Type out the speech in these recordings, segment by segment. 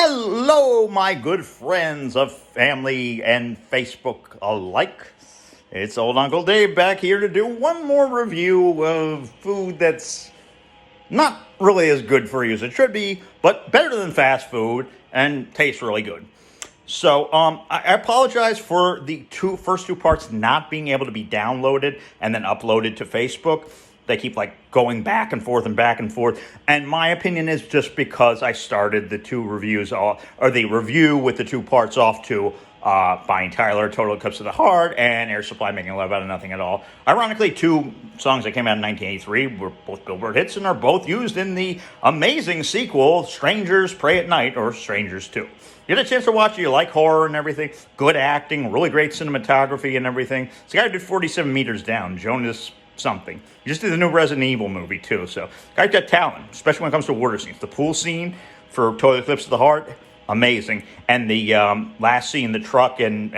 Hello, my good friends of family and Facebook alike. It's old Uncle Dave back here to do one more review of food that's not really as good for you as it should be, but better than fast food and tastes really good. So I apologize for the first two parts not being able to be downloaded and then uploaded to Facebook. They keep going back and forth and back and forth. And my opinion is just because I started the two reviews, or the review with the two parts off to Bonnie Tyler, Total Eclipse of the Heart, and Air Supply, Making Love Out of Nothing at All. Ironically, two songs that came out in 1983 were both Billboard hits and are both used in the amazing sequel, Strangers Pray at Night, or Strangers 2. You get a chance to watch it, you like horror and everything, good acting, really great cinematography and everything. This guy did 47 Meters Down, Jonas something. He just did the new Resident Evil movie, too. So, guy's got talent, especially when it comes to water scenes. The pool scene for Total Eclipse of the Heart, amazing. And the last scene, the truck and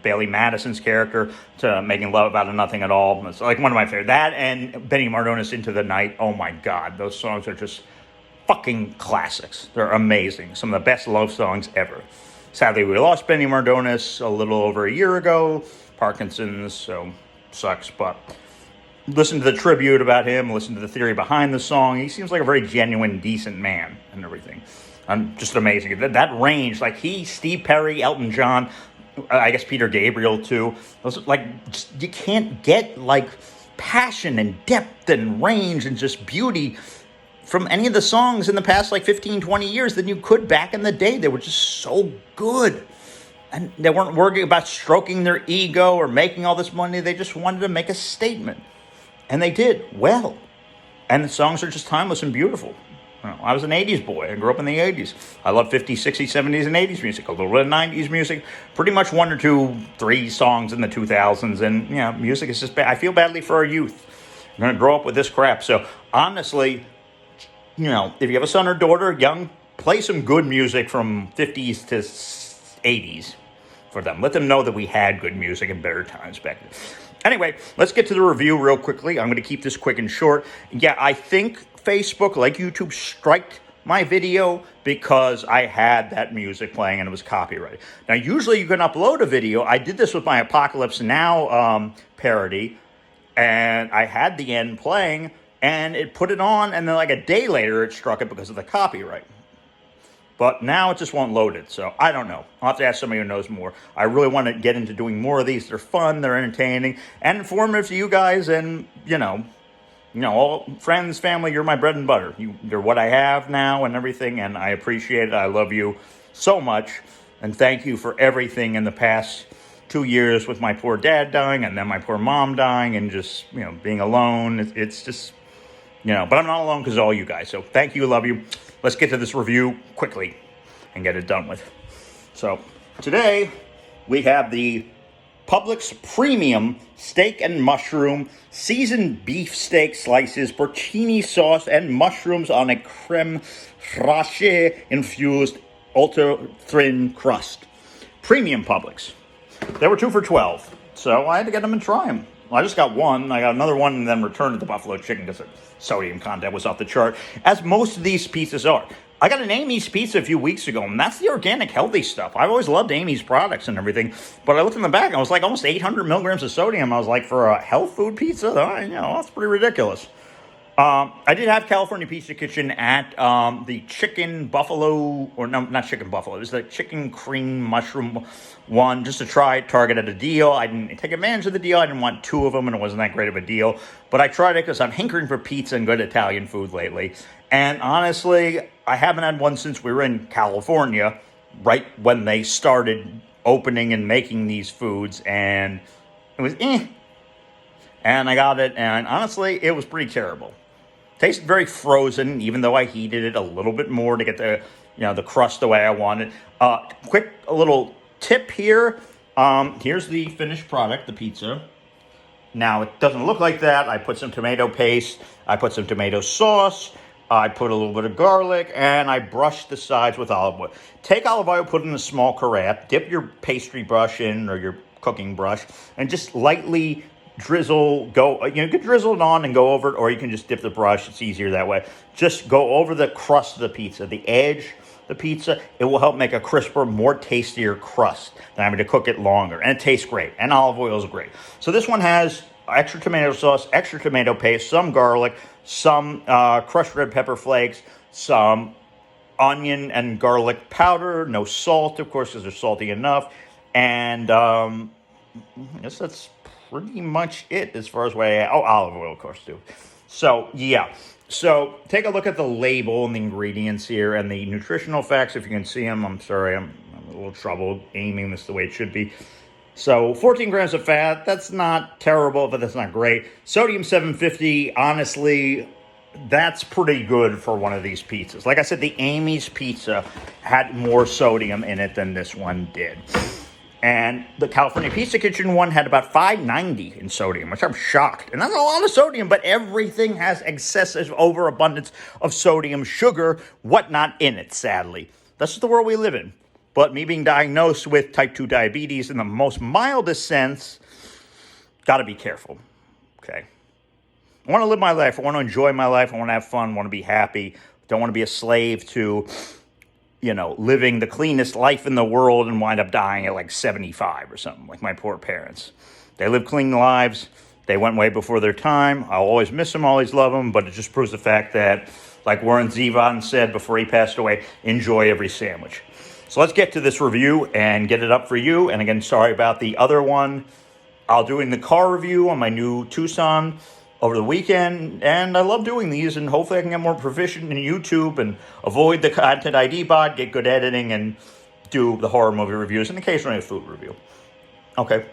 Bailey Madison's character to Making Love Out of Nothing at All. It's one of my favorite. That and Benny Mardones' Into the Night. Oh, my God. Those songs are just fucking classics. They're amazing. Some of the best love songs ever. Sadly, we lost Benny Mardones a little over a year ago. Parkinson's, so sucks, but listen to the tribute about him, listen to the theory behind the song. He seems like a very genuine, decent man and everything. Just amazing. That range, Steve Perry, Elton John, I guess Peter Gabriel too. Those you can't get passion and depth and range and just beauty from any of the songs in the past 15, 20 years than you could back in the day. They were just so good. And they weren't worrying about stroking their ego or making all this money. They just wanted to make a statement. And they did well. And the songs are just timeless and beautiful. I was an 80s boy. I grew up in the 80s. I love 50s, 60s, 70s, and 80s music. A little bit of 90s music. Pretty much one or two, three songs in the 2000s. And, music is just bad. I feel badly for our youth. I'm going to grow up with this crap. So, honestly, if you have a son or daughter, young, play some good music from 50s to 80s for them. Let them know that we had good music in better times back then. Anyway, let's get to the review real quickly. I'm going to keep this quick and short. Yeah, I think Facebook, like YouTube, striked my video because I had that music playing and it was copyrighted. Now, usually you can upload a video. I did this with my Apocalypse Now parody, and I had the end playing, and it put it on, and then a day later it struck it because of the copyright. But now it just won't load it, so I don't know. I'll have to ask somebody who knows more. I really want to get into doing more of these. They're fun, they're entertaining, and informative to you guys, and, all friends, family, you're my bread and butter. You're what I have now and everything, and I appreciate it. I love you so much, and thank you for everything in the past 2 years with my poor dad dying, and then my poor mom dying, and just, being alone. It's just, but I'm not alone because of all you guys, so thank you, love you. Let's get to this review quickly and get it done with. So, today we have the Publix Premium Steak and Mushroom Seasoned Beef Steak Slices, porcini sauce, and mushrooms on a creme fraiche infused ultra thin crust. Premium Publix. They were 2 for $12, so I had to get them and try them. I just got one. I got another one and then returned the buffalo chicken because the sodium content was off the chart, as most of these pizzas are. I got an Amy's pizza a few weeks ago, and that's the organic, healthy stuff. I've always loved Amy's products and everything, but I looked in the back, and I was almost 800 milligrams of sodium. I was for a health food pizza, that's pretty ridiculous. I did have California Pizza Kitchen at the chicken buffalo, or no, not chicken buffalo. It was the chicken cream mushroom one, just to try it. Target at a deal. I didn't take advantage of the deal. I didn't want 2 of them, and it wasn't that great of a deal. But I tried it because I'm hankering for pizza and good Italian food lately. And honestly, I haven't had one since we were in California, right when they started opening and making these foods. And it was And I got it, and honestly, it was pretty terrible. Tasted very frozen, even though I heated it a little bit more to get the crust the way I wanted. A little tip here. Here's the finished product, the pizza. Now, it doesn't look like that. I put some tomato paste. I put some tomato sauce. I put a little bit of garlic, and I brushed the sides with olive oil. Take olive oil, put it in a small carafe. Dip your pastry brush in, or your cooking brush, and just lightly drizzle, you can drizzle it on and go over it, or you can just dip the brush. It's easier that way. Just go over the crust of the pizza, the edge the pizza, it will help make a crisper, more tastier crust than having to cook it longer. And it tastes great. And olive oil is great. So this one has extra tomato sauce, extra tomato paste, some garlic, some crushed red pepper flakes, some onion and garlic powder, no salt, of course, because they're salty enough. And I guess that's pretty much it as far as what I add. Oh, olive oil, of course, too. So, yeah. So, take a look at the label and the ingredients here and the nutritional facts. If you can see them, I'm sorry, I'm a little troubled aiming this the way it should be. So, 14 grams of fat, that's not terrible, but that's not great. Sodium 750, honestly, that's pretty good for one of these pizzas. Like I said, the Amy's pizza had more sodium in it than this one did. And the California Pizza Kitchen one had about 590 in sodium, which I'm shocked. And that's a lot of sodium, but everything has excessive overabundance of sodium, sugar, whatnot in it, sadly. That's just the world we live in. But me being diagnosed with type 2 diabetes in the most mildest sense, got to be careful, okay? I want to live my life. I want to enjoy my life. I want to have fun. I want to be happy. Don't want to be a slave to, living the cleanest life in the world and wind up dying at like 75 or something, like my poor parents. They lived clean lives. They went way before their time. I'll always miss them, always love them, but it just proves the fact that, like Warren Zevon said before he passed away, enjoy every sandwich. So let's get to this review and get it up for you. And again, sorry about the other one. I'll do in the car review on my new Tucson over the weekend, and I love doing these, and hopefully I can get more proficient in YouTube and avoid the content ID bot, get good editing, and do the horror movie reviews and occasionally a food review. Okay,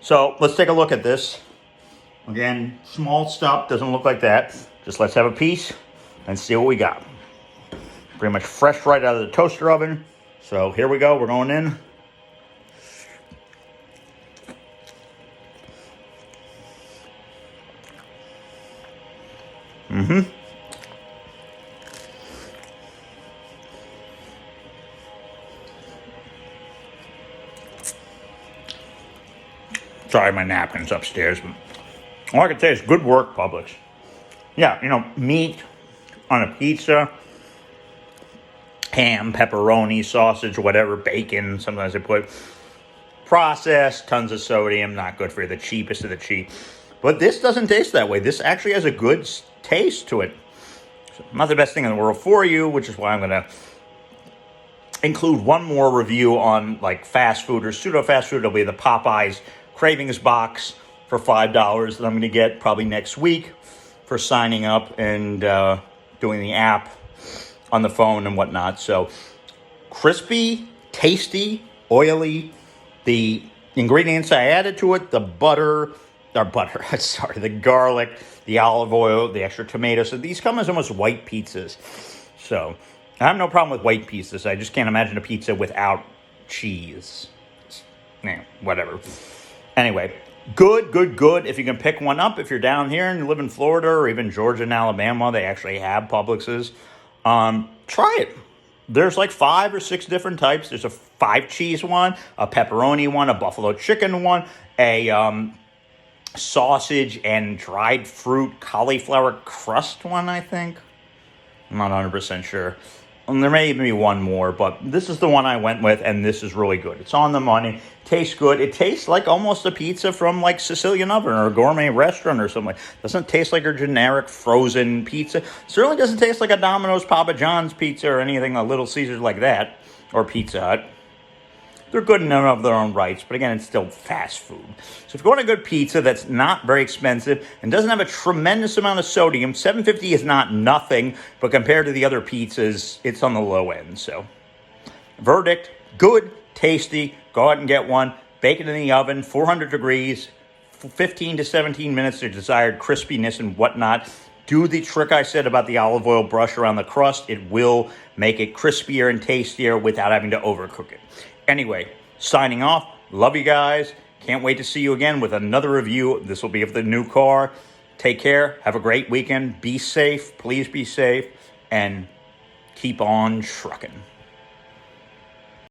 so let's take a look at this. Again, small stuff, doesn't look like that. Just let's have a piece and see what we got. Pretty much fresh right out of the toaster oven. So here we go, we're going in. Sorry, my napkin's upstairs, but all I can say is good work, Publix. Yeah, meat on a pizza, ham, pepperoni, sausage, whatever, bacon, sometimes they put processed, tons of sodium, not good for you, the cheapest of the cheap. But this doesn't taste that way. This actually has a good taste to it. So not the best thing in the world for you, which is why I'm going to include one more review on like fast food or pseudo fast food. It'll be the Popeyes Cravings box for $5 that I'm going to get probably next week for signing up and doing the app on the phone and whatnot. So crispy, tasty, oily. The ingredients I added to it, the garlic, the olive oil, the extra tomatoes. So these come as almost white pizzas. So I have no problem with white pizzas. I just can't imagine a pizza without cheese. Whatever. Anyway, good. If you can pick one up, if you're down here and you live in Florida or even Georgia and Alabama, they actually have Publixes. Try it. There's like 5 or 6 different types. There's a 5 cheese one, a pepperoni one, a buffalo chicken one, a sausage and dried fruit cauliflower crust one, I think. I'm not 100% sure. And there may even be one more, but this is the one I went with, and this is really good. It's on the money. Tastes good. It tastes like almost a pizza from like Sicilian Oven or a gourmet restaurant or something. Doesn't taste like a generic frozen pizza. Certainly doesn't taste like a Domino's, Papa John's pizza or anything, a Little Caesars like that, or Pizza Hut. They're good in and of their own rights, but again, it's still fast food. So if you want a good pizza that's not very expensive and doesn't have a tremendous amount of sodium, $7.50 is not nothing, but compared to the other pizzas, it's on the low end. So, verdict, good, tasty, go out and get one. Bake it in the oven, 400 degrees, 15 to 17 minutes to desired crispiness and whatnot. Do the trick I said about the olive oil brush around the crust. It will make it crispier and tastier without having to overcook it. Anyway, signing off. Love you guys. Can't wait to see you again with another review. This will be of the new car. Take care. Have a great weekend. Be safe. Please be safe. And keep on trucking.